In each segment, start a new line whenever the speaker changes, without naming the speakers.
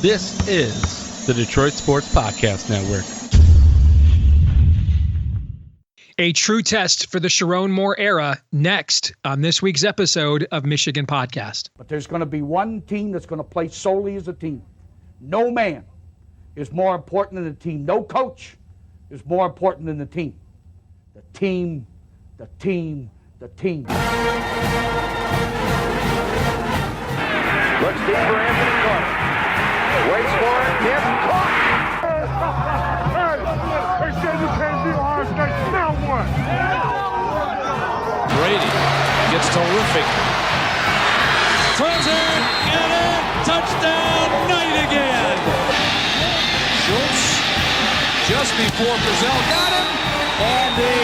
This is the Detroit Sports Podcast Network.
A true test for the Sharon Moore era next on this week's episode of Michigan Podcast.
But there's going to be one team that's going to play solely as a team. No man is more important than the team. No coach is more important than the team. The team, the team, the team.
Looks deep for Anthony Carter. Waits for it. Gets caught.
They said you can't be Ohio State. Now what?
Brady gets terrific. Throws it. Get it. Touchdown. Knight again. Schultz just before Brazil got him. And a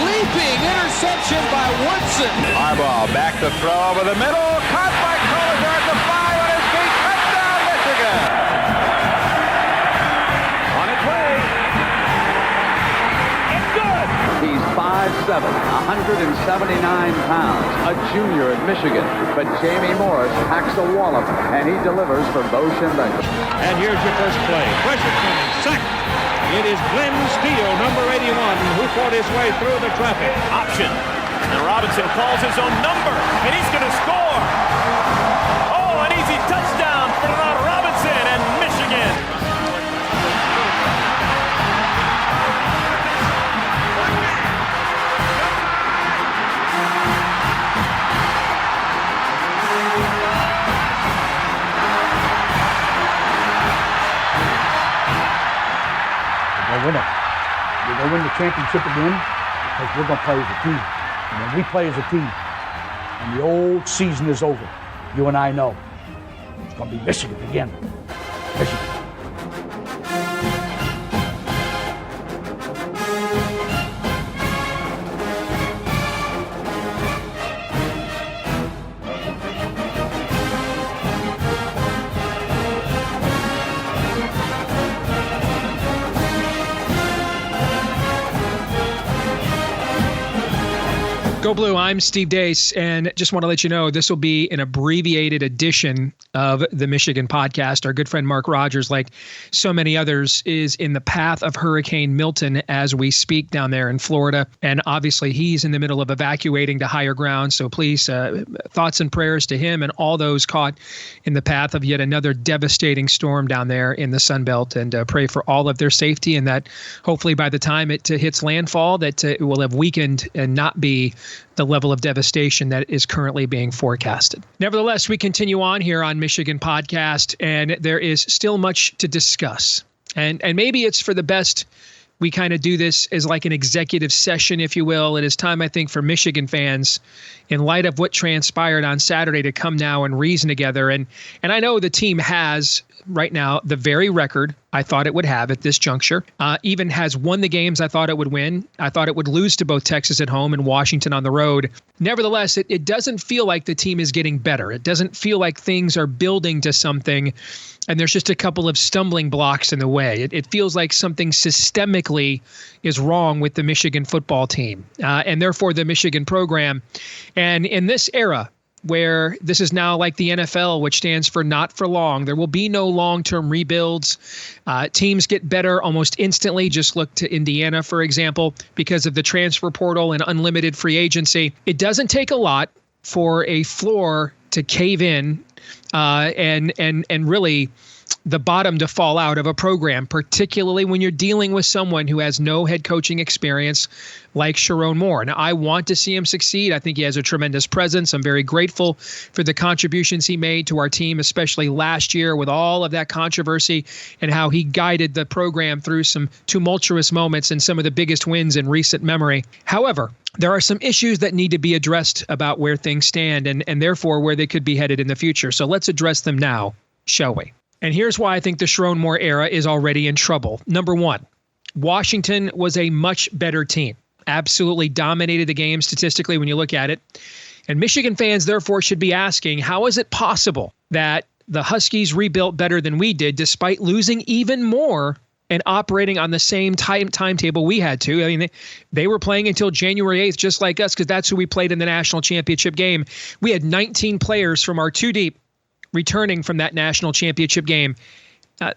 leaping interception by Woodson.
Harbaugh back to throw over the middle. Caught by Collier at the 5 on his feet. Touchdown, Michigan. On its way. It's good.
He's 5'7", 179 pounds, a junior at Michigan. But Jamie Morris packs a wallop, and he delivers for Bo Schembechler.
And here's your first play. Pressure coming. Sack. It is Glenn Steele, number 81, who fought his way through the traffic.
Option. And Robinson calls his own number, and he's going to score. Oh, an easy touchdown for Robinson and Michigan.
We're going to win the championship again because we're going to play as a team. And when we play as a team and the old season is over, you and I know it's going to be Michigan again. Michigan.
Go Blue, I'm Steve Deace, and just want to let you know this will be an abbreviated edition of the Michigan Podcast. Our good friend Mark Rogers, like so many others, is in the path of Hurricane Milton as we speak down there in Florida. And obviously he's in the middle of evacuating to higher ground. So please, thoughts and prayers to him and all those caught in the path of yet another devastating storm down there in the Sun Belt, and pray for all of their safety, and that hopefully by the time it hits landfall that it will have weakened and not be the level of devastation that is currently being forecasted. Nevertheless, we continue on here on Michigan Podcast, and there is still much to discuss. And maybe it's for the best we kind of do this as like an executive session, if you will. It is time, I think, for Michigan fans, in light of what transpired on Saturday, to come now and reason together. And I know the team has right now the very record I thought it would have at this juncture. Even has won the games I thought it would win. I thought it would lose to both Texas at home and Washington on the road. Nevertheless, it doesn't feel like the team is getting better. It doesn't feel like things are building to something, and there's just a couple of stumbling blocks in the way. It feels like something systemically is wrong with the Michigan football team, and therefore the Michigan program. And in this era, where this is now like the NFL, which stands for not for long. There will be no long-term rebuilds. Teams get better almost instantly. Just look to Indiana, for example, because of the transfer portal and unlimited free agency. It doesn't take a lot for a floor to cave in and really the bottom to fall out of a program, particularly when you're dealing with someone who has no head coaching experience like Sharon Moore. Now, I want to see him succeed. I think he has a tremendous presence. I'm very grateful for the contributions he made to our team, especially last year with all of that controversy and how he guided the program through some tumultuous moments and some of the biggest wins in recent memory. However, there are some issues that need to be addressed about where things stand and therefore where they could be headed in the future. So let's address them now, shall we? And here's why I think the Sharon Moore era is already in trouble. Number one, Washington was a much better team. Absolutely dominated the game statistically when you look at it. And Michigan fans, therefore, should be asking, how is it possible that the Huskies rebuilt better than we did despite losing even more and operating on the same timetable we had to? I mean, they were playing until January 8th, just like us, because that's who we played in the national championship game. We had 19 players from our two deep returning from that national championship game.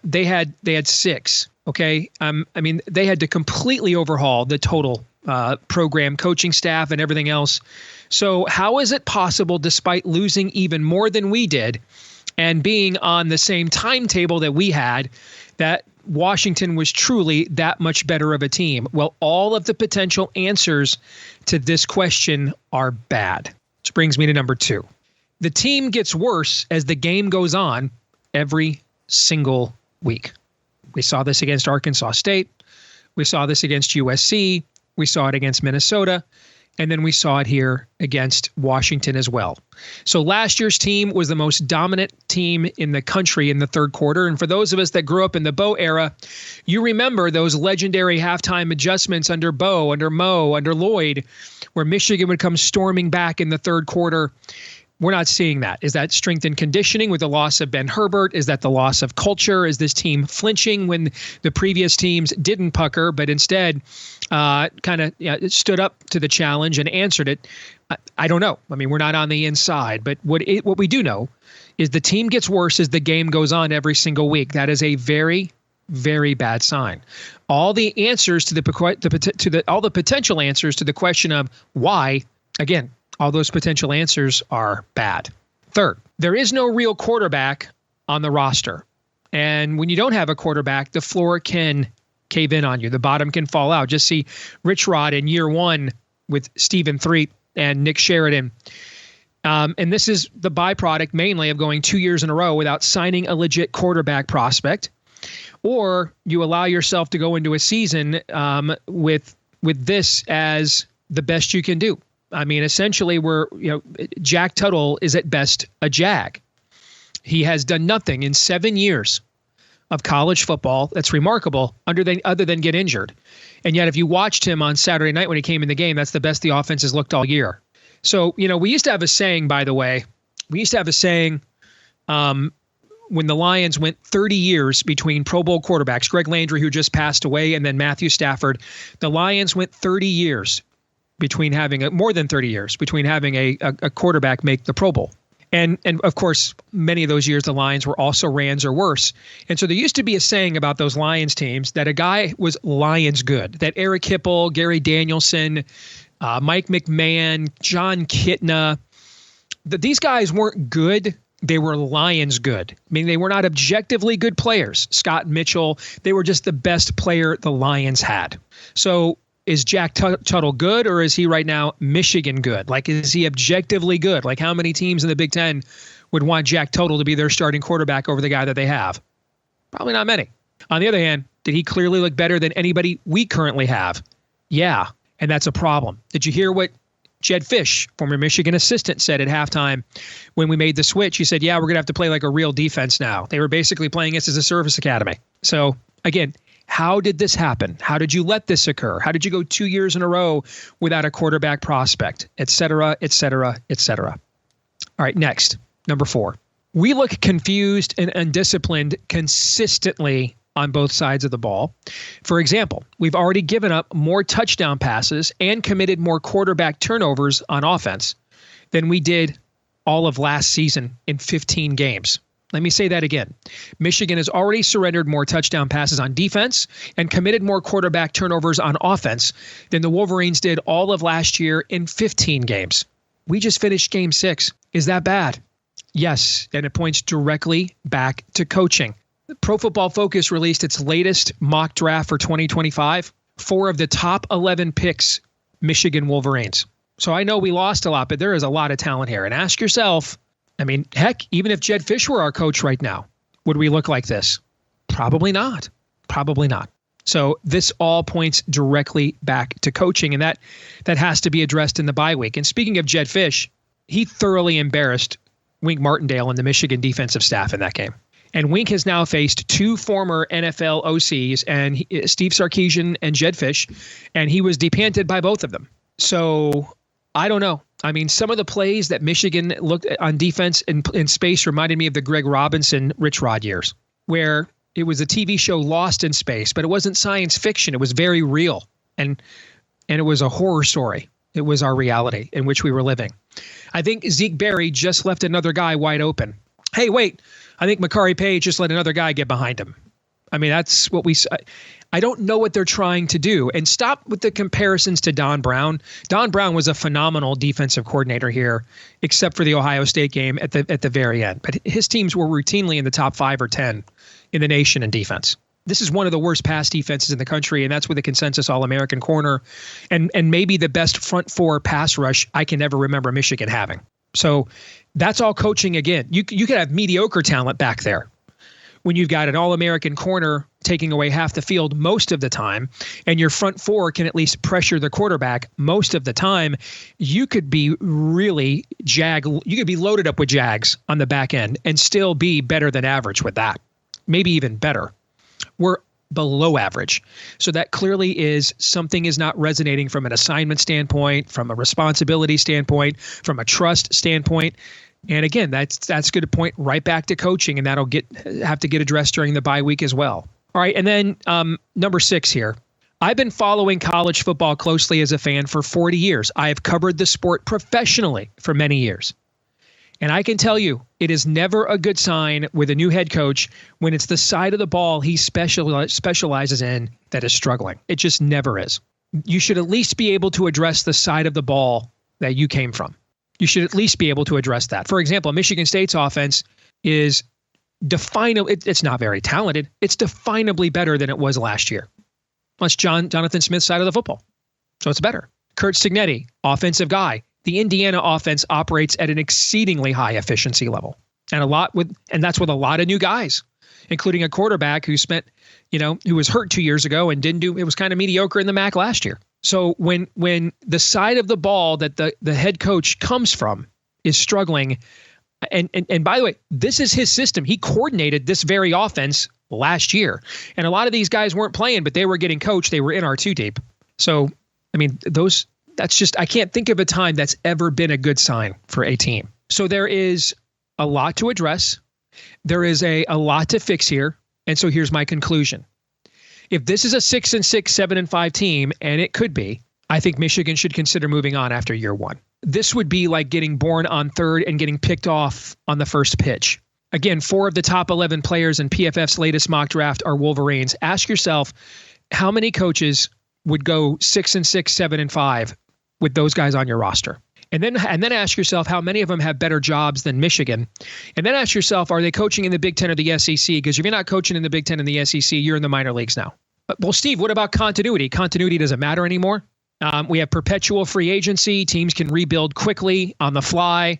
they had 6. Okay. I mean, they had to completely overhaul the total program, coaching staff, and everything else. So how is it possible, despite losing even more than we did and being on the same timetable that we had, that Washington was truly that much better of a team? Well, all of the potential answers to this question are bad. Which brings me to number 2. The team gets worse as the game goes on every single week. We saw this against Arkansas State. We saw this against USC. We saw it against Minnesota. And then we saw it here against Washington as well. So last year's team was the most dominant team in the country in the third quarter. And for those of us that grew up in the Bo era, you remember those legendary halftime adjustments under Bo, under Mo, under Lloyd, where Michigan would come storming back in the third quarter. We're not seeing that. Is that strength and conditioning with the loss of Ben Herbert? Is that the loss of culture? Is this team flinching when the previous teams didn't pucker, but instead kind of stood up to the challenge and answered it? I don't know. I mean, we're not on the inside, but what we do know is the team gets worse as the game goes on every single week. That is a very, very bad sign. All the answers to all the potential answers to the question of why, again, all those potential answers are bad. Third, there is no real quarterback on the roster. And when you don't have a quarterback, the floor can cave in on you. The bottom can fall out. Just see Rich Rod in year 1 with Stephen Threet and Nick Sheridan. And this is the byproduct mainly of going 2 years in a row without signing a legit quarterback prospect. Or you allow yourself to go into a season with this as the best you can do. I mean, essentially, Jack Tuttle is at best a Jag. He has done nothing in 7 years of college football that's remarkable other than get injured. And yet, if you watched him on Saturday night when he came in the game, that's the best the offense has looked all year. So, we used to have a saying, by the way. We used to have a saying when the Lions went 30 years between Pro Bowl quarterbacks, Greg Landry, who just passed away, and then Matthew Stafford. The Lions went 30 years between having more than 30 years between having a quarterback make the Pro Bowl. And of course, many of those years, the Lions were also Rams or worse. And so there used to be a saying about those Lions teams that a guy was Lions good, that Eric Hipple, Gary Danielson, Mike McMahon, John Kitna, that these guys weren't good. They were Lions good. I mean, they were not objectively good players. Scott Mitchell, they were just the best player the Lions had. So is Jack Tuttle good, or is he right now Michigan good? Like, is he objectively good? Like, how many teams in the Big Ten would want Jack Tuttle to be their starting quarterback over the guy that they have? Probably not many. On the other hand, did he clearly look better than anybody we currently have? Yeah, and that's a problem. Did you hear what Jed Fish, former Michigan assistant, said at halftime when we made the switch? He said, yeah, we're going to have to play like a real defense now. They were basically playing us as a service academy. So, again, how did this happen? How did you let this occur? How did you go 2 years in a row without a quarterback prospect, et cetera, et cetera, et cetera? All right, next, number 4. We look confused and undisciplined consistently on both sides of the ball. For example, we've already given up more touchdown passes and committed more quarterback turnovers on offense than we did all of last season in 15 games. Let me say that again. Michigan has already surrendered more touchdown passes on defense and committed more quarterback turnovers on offense than the Wolverines did all of last year in 15 games. We just finished game 6. Is that bad? Yes, and it points directly back to coaching. Pro Football Focus released its latest mock draft for 2025. 4 of the top 11 picks, Michigan Wolverines. So I know we lost a lot, but there is a lot of talent here. And ask yourself, I mean, heck, even if Jed Fish were our coach right now, would we look like this? Probably not. Probably not. So this all points directly back to coaching, and that has to be addressed in the bye week. And speaking of Jed Fish, he thoroughly embarrassed Wink Martindale and the Michigan defensive staff in that game. And Wink has now faced 2 former NFL OCs, and Steve Sarkisian and Jed Fish, and he was depanted by both of them. So I don't know. I mean, some of the plays that Michigan looked at on defense in space reminded me of the Greg Robinson, Rich Rod years, where it was a TV show Lost in Space, but it wasn't science fiction. It was very real, and it was a horror story. It was our reality in which we were living. I think Zeke Berry just left another guy wide open. Hey, wait, I think Makari Page just let another guy get behind him. I mean, that's what I don't know what they're trying to do. And stop with the comparisons to Don Brown. Don Brown was a phenomenal defensive coordinator here, except for the Ohio State game at the very end. But his teams were routinely in the top 5 or 10 in the nation in defense. This is one of the worst pass defenses in the country, and that's with a consensus All-American corner and maybe the best front 4 pass rush I can ever remember Michigan having. So that's all coaching again. You could have mediocre talent back there when you've got an All-American corner taking away half the field most of the time, and your front 4 can at least pressure the quarterback most of the time. You could be really you could be loaded up with jags on the back end and still be better than average with that. Maybe even better. We're below average. So that clearly is something is not resonating from an assignment standpoint, from a responsibility standpoint, from a trust standpoint. And again, that's a good point, right back to coaching, and that'll have to get addressed during the bye week as well. All right, and then number 6 here. I've been following college football closely as a fan for 40 years. I have covered the sport professionally for many years. And I can tell you, it is never a good sign with a new head coach when it's the side of the ball he specializes in that is struggling. It just never is. You should at least be able to address the side of the ball that you came from. You should at least be able to address that. For example, Michigan State's offense is definably, it's not very talented. It's definably better than it was last year. That's Jonathan Smith's side of the football. So it's better. Kurt Signetti, offensive guy. The Indiana offense operates at an exceedingly high efficiency level, and that's with a lot of new guys, including a quarterback who who was hurt 2 years ago and it was kind of mediocre in the MAC last year. So when the side of the ball that the head coach comes from is struggling, and by the way, this is his system. He coordinated this very offense last year, and a lot of these guys weren't playing, but they were getting coached. They were in our 2 deep. So I mean, I can't think of a time that's ever been a good sign for a team. So there is a lot to address. There is a lot to fix here. And so here's my conclusion. If this is a 6-6, 7-5 team, and it could be, I think Michigan should consider moving on after year 1. This would be like getting born on 3rd and getting picked off on the first pitch. Again, 4 of the top 11 players in PFF's latest mock draft are Wolverines. Ask yourself, how many coaches would go 6-6, 7-5 with those guys on your roster? And then ask yourself how many of them have better jobs than Michigan. And then ask yourself, are they coaching in the Big Ten or the SEC? Because if you're not coaching in the Big Ten and the SEC, you're in the minor leagues now. Well, Steve, what about continuity? Continuity doesn't matter anymore. We have perpetual free agency. Teams can rebuild quickly on the fly.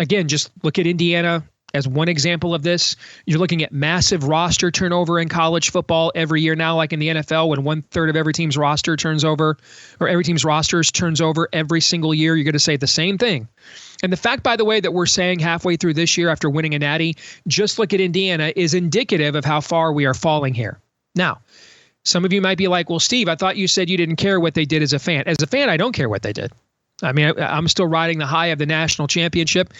Again, just look at Indiana as one example of this. You're looking at massive roster turnover in college football every year now, like in the NFL, when 1/3 of every team's roster turns over, or every team's rosters turns over every single year. You're going to say the same thing. And the fact, by the way, that we're saying halfway through this year after winning a natty, just look at Indiana, is indicative of how far we are falling here. Now, some of you might be like, well, Steve, I thought you said you didn't care what they did as a fan. As a fan, I don't care what they did. I mean, I'm still riding the high of the national championship.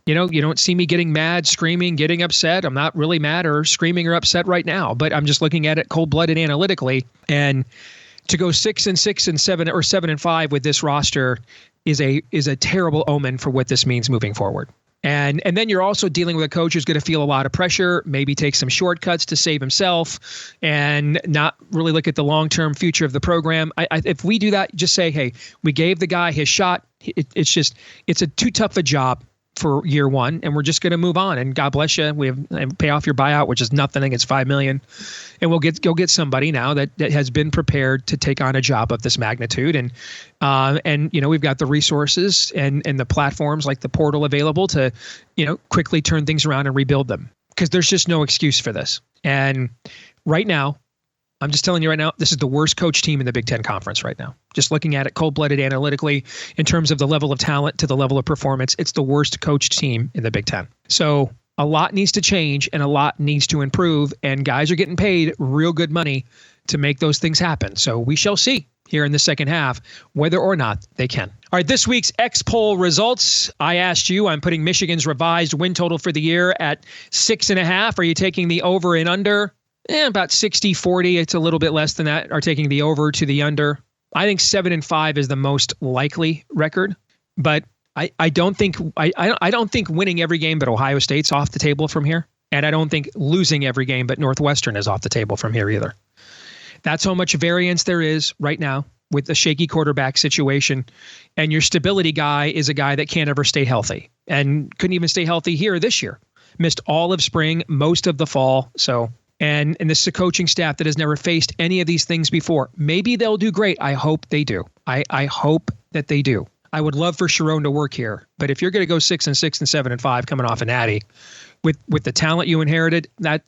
You don't see me getting mad, screaming, getting upset. I'm not really mad or screaming or upset right now, but I'm just looking at it cold-blooded analytically. And to go 6-6 and 7 or 7-5 with this roster is a terrible omen for what this means moving forward. And then you're also dealing with a coach who's going to feel a lot of pressure, maybe take some shortcuts to save himself, and not really look at the long-term future of the program. If we do that, just say, hey, we gave the guy his shot. It's a too tough a job for year 1, and we're just going to move on. And God bless you. We have pay off your buyout, which is nothing. I think it's $5 million, and we'll get somebody now that has been prepared to take on a job of this magnitude. And we've got the resources and the platforms like the portal available to quickly turn things around and rebuild them, because there's just no excuse for this. And right now, I'm just telling you right now, this is the worst coach team in the Big Ten Conference right now. Just looking at it cold-blooded analytically in terms of the level of talent to the level of performance, it's the worst coached team in the Big Ten. So a lot needs to change and a lot needs to improve, and guys are getting paid real good money to make those things happen. So we shall see here in the second half whether or not they can. All right, this week's X-Poll results. I asked you, I'm putting Michigan's revised win total for the year at 6.5. Are you taking the over and under? About 60-40. It's a little bit less than that. Are taking the over to the under. I think 7-5 is the most likely record, but I don't think winning every game but Ohio State's off the table from here. And I don't think losing every game but Northwestern is off the table from here either. That's how much variance there is right now with the shaky quarterback situation. And your stability guy is a guy that can't ever stay healthy and couldn't even stay healthy here this year. Missed all of spring, most of the fall. And this is a coaching staff that has never faced any of these things before. Maybe they'll do great. I hope they do. I hope that they do. I would love for Sharon to work here. But if you're going to go 6-6 and 7-5 coming off a natty with the talent you inherited, that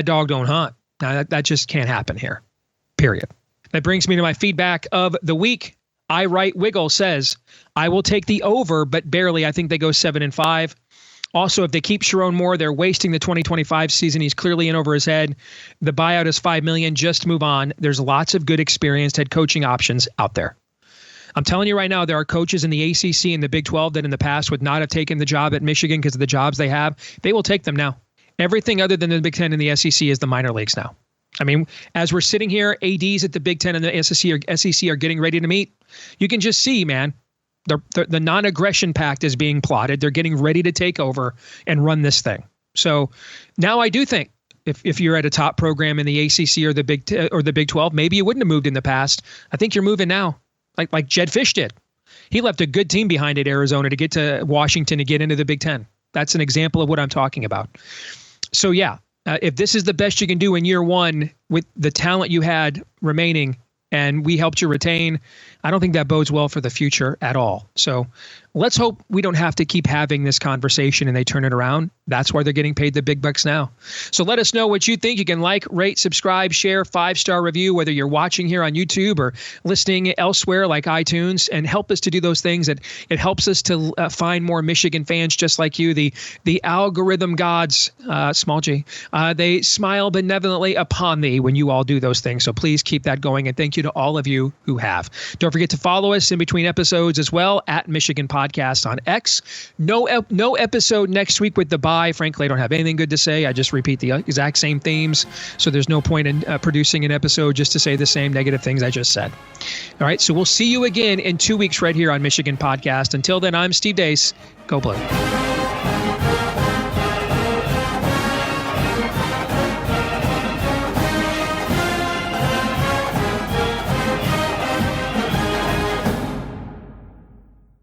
dog don't hunt. Now, that just can't happen here, period. That brings me to my feedback of the week. I Write Wiggle says, I will take the over, but barely. I think they go 7-5. Also, if they keep Sharon Moore, they're wasting the 2025 season. He's clearly in over his head. The buyout is $5 million. Just move on. There's lots of good experienced head coaching options out there. I'm telling you right now, there are coaches in the ACC and the Big 12 that in the past would not have taken the job at Michigan because of the jobs they have. They will take them now. Everything other than the Big 10 and the SEC is the minor leagues now. I mean, as we're sitting here, ADs at the Big 10 and the SEC are getting ready to meet. You can just see, man, the non-aggression pact is being plotted. They're getting ready to take over and run this thing. So now I do think if you're at a top program in the ACC or the Big 12, maybe you wouldn't have moved in the past. I think you're moving now, like Jed Fish did. He left a good team behind at Arizona to get to Washington to get into the Big 10. That's an example of what I'm talking about. So yeah, if this is the best you can do in year one with the talent you had remaining and we helped you retain, I don't think that bodes well for the future at all. So let's hope we don't have to keep having this conversation and they turn it around. That's why they're getting paid the big bucks now. So let us know what you think. You can like, rate, subscribe, share, 5-star review, whether you're watching here on YouTube or listening elsewhere like iTunes, and help us to do those things. It helps us to find more Michigan fans just like you. The algorithm gods, small g, they smile benevolently upon thee when you all do those things. So please keep that going. And thank you to all of you who have. Don't forget to follow us in between episodes as well at Michigan Podcast on X. No episode next week with the bye. Frankly, I don't have anything good to say. I just repeat the exact same themes. So there's no point in producing an episode just to say the same negative things I just said. All right. So we'll see you again in 2 weeks right here on Michigan Podcast. Until then, I'm Steve Deace. Go Blue.